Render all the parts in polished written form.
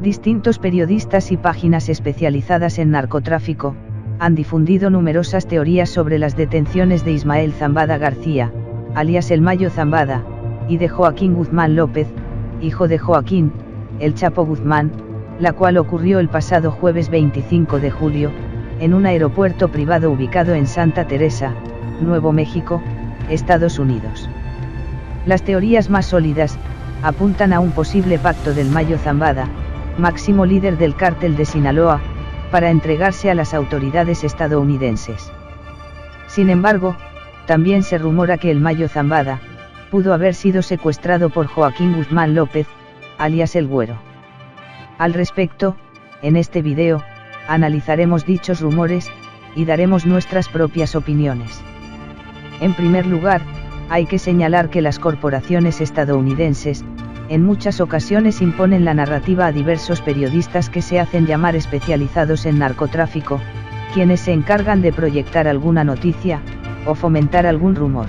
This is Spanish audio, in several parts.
Distintos periodistas y páginas especializadas en narcotráfico han difundido numerosas teorías sobre las detenciones de Ismael Zambada García, alias El Mayo Zambada, y de Joaquín Guzmán López, hijo de Joaquín, El Chapo Guzmán, la cual ocurrió el pasado jueves 25 de julio, en un aeropuerto privado ubicado en Santa Teresa, Nuevo México, Estados Unidos. Las teorías más sólidas apuntan a un posible pacto del Mayo Zambada, máximo líder del cártel de Sinaloa, para entregarse a las autoridades estadounidenses. Sin embargo, también se rumora que el Mayo Zambada pudo haber sido secuestrado por Joaquín Guzmán López, alias El Güero. Al respecto, en este video, analizaremos dichos rumores, y daremos nuestras propias opiniones. En primer lugar, hay que señalar que las corporaciones estadounidenses, en muchas ocasiones imponen la narrativa a diversos periodistas que se hacen llamar especializados en narcotráfico, quienes se encargan de proyectar alguna noticia, o fomentar algún rumor.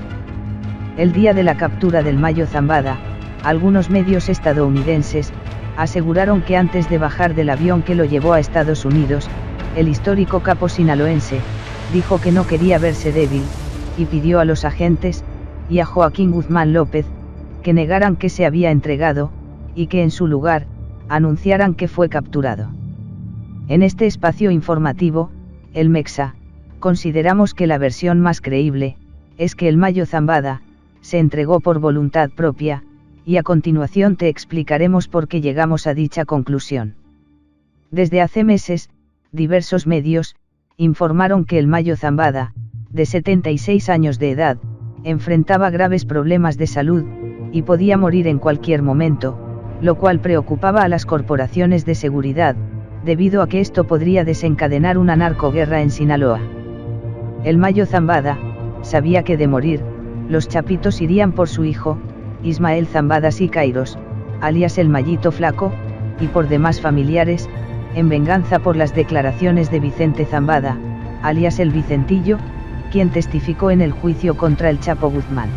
El día de la captura del Mayo Zambada, algunos medios estadounidenses aseguraron que antes de bajar del avión que lo llevó a Estados Unidos, el histórico capo sinaloense dijo que no quería verse débil, y pidió a los agentes, y a Joaquín Guzmán López, que negaran que se había entregado, y que en su lugar, anunciaran que fue capturado. En este espacio informativo, el Mexa, consideramos que la versión más creíble, es que el Mayo Zambada se entregó por voluntad propia, y a continuación te explicaremos por qué llegamos a dicha conclusión. Desde hace meses, diversos medios informaron que el Mayo Zambada, de 76 años de edad, enfrentaba graves problemas de salud, y podía morir en cualquier momento, lo cual preocupaba a las corporaciones de seguridad, debido a que esto podría desencadenar una narcoguerra en Sinaloa. El Mayo Zambada sabía que de morir, los chapitos irían por su hijo, Ismael Zambada Siqueiros, alias El Mayito Flaco, y por demás familiares, en venganza por las declaraciones de Vicente Zambada, alias El Vicentillo, quien testificó en el juicio contra el Chapo Guzmán.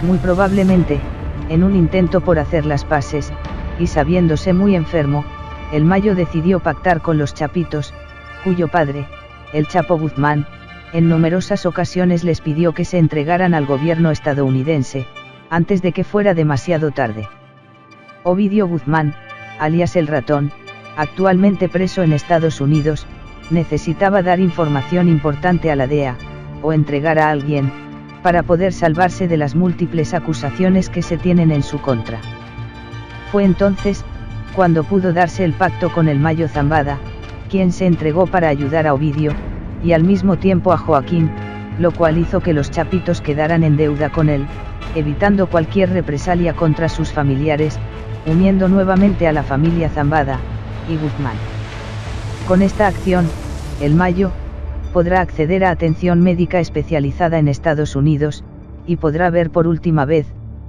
Muy probablemente, en un intento por hacer las paces, y sabiéndose muy enfermo, el Mayo decidió pactar con los chapitos, cuyo padre, el Chapo Guzmán, en numerosas ocasiones les pidió que se entregaran al gobierno estadounidense, antes de que fuera demasiado tarde. Ovidio Guzmán, alias El Ratón, actualmente preso en Estados Unidos, necesitaba dar información importante a la DEA, o entregar a alguien, para poder salvarse de las múltiples acusaciones que se tienen en su contra. Fue entonces, cuando pudo darse el pacto con el Mayo Zambada, quien se entregó para ayudar a Ovidio, y al mismo tiempo a Joaquín, lo cual hizo que los chapitos quedaran en deuda con él, evitando cualquier represalia contra sus familiares, uniendo nuevamente a la familia Zambada y Guzmán. Con esta acción, el Mayo podrá acceder a atención médica especializada en Estados Unidos, y podrá ver por última vez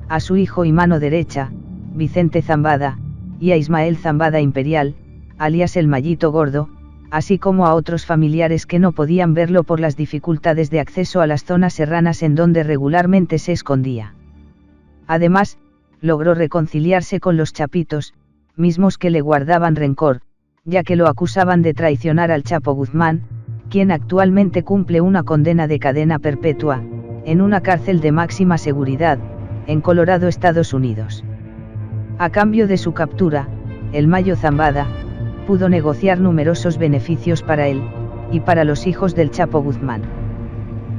a su hijo y mano derecha, Vicente Zambada, y a Ismael Zambada Imperial, alias El Mayito Gordo, así como a otros familiares que no podían verlo por las dificultades de acceso a las zonas serranas en donde regularmente se escondía. Además, logró reconciliarse con los chapitos, mismos que le guardaban rencor, ya que lo acusaban de traicionar al Chapo Guzmán, quien actualmente cumple una condena de cadena perpetua, en una cárcel de máxima seguridad, en Colorado, Estados Unidos. A cambio de su captura, el Mayo Zambada pudo negociar numerosos beneficios para él, y para los hijos del Chapo Guzmán.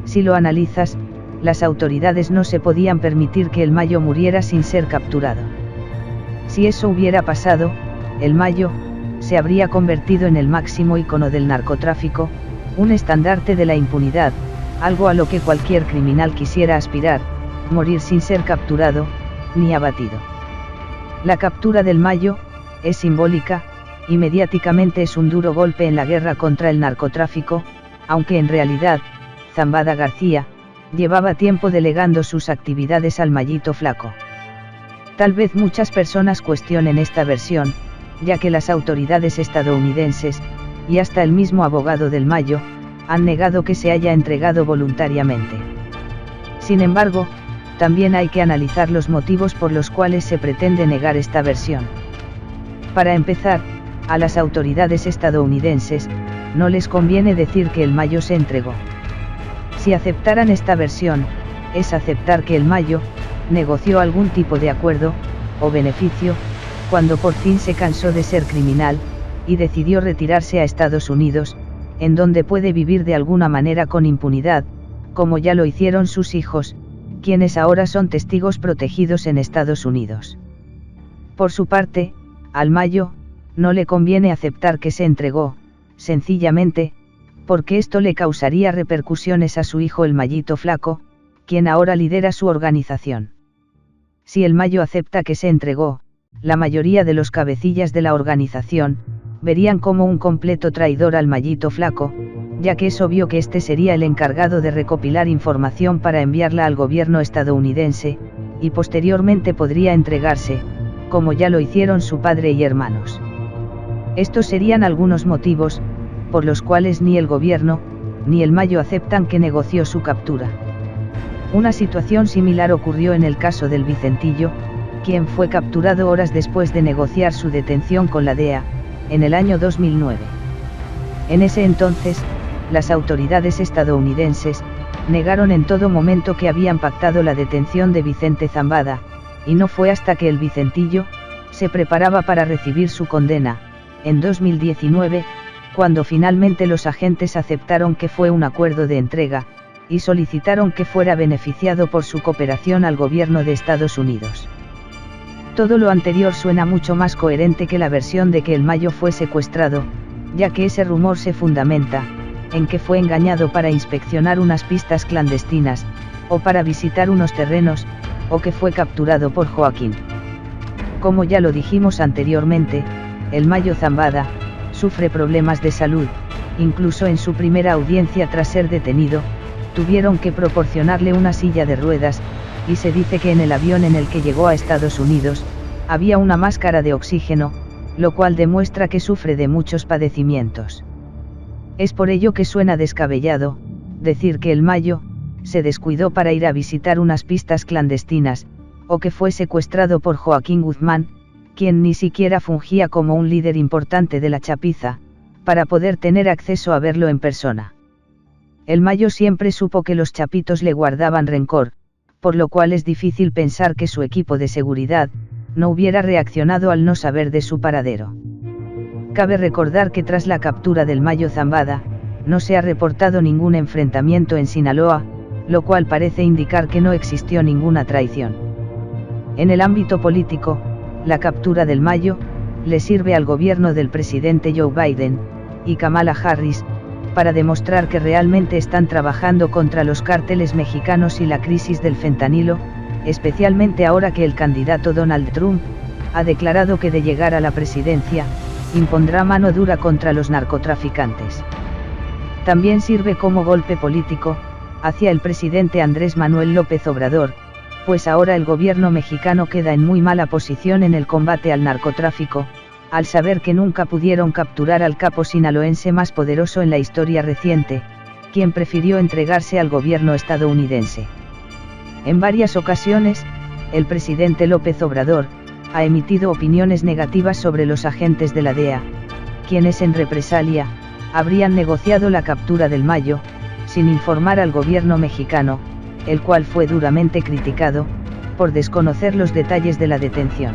Si lo analizas, las autoridades no se podían permitir que el Mayo muriera sin ser capturado. Si eso hubiera pasado, el Mayo se habría convertido en el máximo ícono del narcotráfico, un estandarte de la impunidad, algo a lo que cualquier criminal quisiera aspirar, morir sin ser capturado, ni abatido. La captura del Mayo es simbólica, y mediáticamente es un duro golpe en la guerra contra el narcotráfico, aunque en realidad, Zambada García llevaba tiempo delegando sus actividades al Mayito Flaco. Tal vez muchas personas cuestionen esta versión, ya que las autoridades estadounidenses, y hasta el mismo abogado del Mayo, han negado que se haya entregado voluntariamente. Sin embargo, también hay que analizar los motivos por los cuales se pretende negar esta versión. Para empezar, a las autoridades estadounidenses, no les conviene decir que el Mayo se entregó. Si aceptaran esta versión, es aceptar que el Mayo negoció algún tipo de acuerdo o beneficio, cuando por fin se cansó de ser criminal, y decidió retirarse a Estados Unidos, en donde puede vivir de alguna manera con impunidad, como ya lo hicieron sus hijos, quienes ahora son testigos protegidos en Estados Unidos. Por su parte, al Mayo no le conviene aceptar que se entregó, sencillamente, porque esto le causaría repercusiones a su hijo el Mayito Flaco, quien ahora lidera su organización. Si el Mayo acepta que se entregó, la mayoría de los cabecillas de la organización verían como un completo traidor al Mayito Flaco, ya que es obvio que este sería el encargado de recopilar información para enviarla al gobierno estadounidense, y posteriormente podría entregarse, como ya lo hicieron su padre y hermanos. Estos serían algunos motivos, por los cuales ni el gobierno, ni el Mayo aceptan que negoció su captura. Una situación similar ocurrió en el caso del Vicentillo, quien fue capturado horas después de negociar su detención con la DEA, en el año 2009. En ese entonces, las autoridades estadounidenses negaron en todo momento que habían pactado la detención de Vicente Zambada, y no fue hasta que el Vicentillo se preparaba para recibir su condena, en 2019, cuando finalmente los agentes aceptaron que fue un acuerdo de entrega, y solicitaron que fuera beneficiado por su cooperación al gobierno de Estados Unidos. Todo lo anterior suena mucho más coherente que la versión de que el Mayo fue secuestrado, ya que ese rumor se fundamenta en que fue engañado para inspeccionar unas pistas clandestinas, o para visitar unos terrenos, o que fue capturado por Joaquín. Como ya lo dijimos anteriormente, el Mayo Zambada sufre problemas de salud, incluso en su primera audiencia tras ser detenido, tuvieron que proporcionarle una silla de ruedas, y se dice que en el avión en el que llegó a Estados Unidos, había una máscara de oxígeno, lo cual demuestra que sufre de muchos padecimientos. Es por ello que suena descabellado decir que el Mayo se descuidó para ir a visitar unas pistas clandestinas, o que fue secuestrado por Joaquín Guzmán, quien ni siquiera fungía como un líder importante de la chapiza, para poder tener acceso a verlo en persona. El Mayo siempre supo que los chapitos le guardaban rencor, por lo cual es difícil pensar que su equipo de seguridad no hubiera reaccionado al no saber de su paradero. Cabe recordar que tras la captura del Mayo Zambada, no se ha reportado ningún enfrentamiento en Sinaloa, lo cual parece indicar que no existió ninguna traición. En el ámbito político, la captura del Mayo le sirve al gobierno del presidente Joe Biden y Kamala Harris para demostrar que realmente están trabajando contra los cárteles mexicanos y la crisis del fentanilo, especialmente ahora que el candidato Donald Trump ha declarado que de llegar a la presidencia, impondrá mano dura contra los narcotraficantes. También sirve como golpe político hacia el presidente Andrés Manuel López Obrador, pues ahora el gobierno mexicano queda en muy mala posición en el combate al narcotráfico, al saber que nunca pudieron capturar al capo sinaloense más poderoso en la historia reciente, quien prefirió entregarse al gobierno estadounidense. En varias ocasiones, el presidente López Obrador ha emitido opiniones negativas sobre los agentes de la DEA, quienes en represalia habrían negociado la captura del Mayo, sin informar al gobierno mexicano, el cual fue duramente criticado por desconocer los detalles de la detención.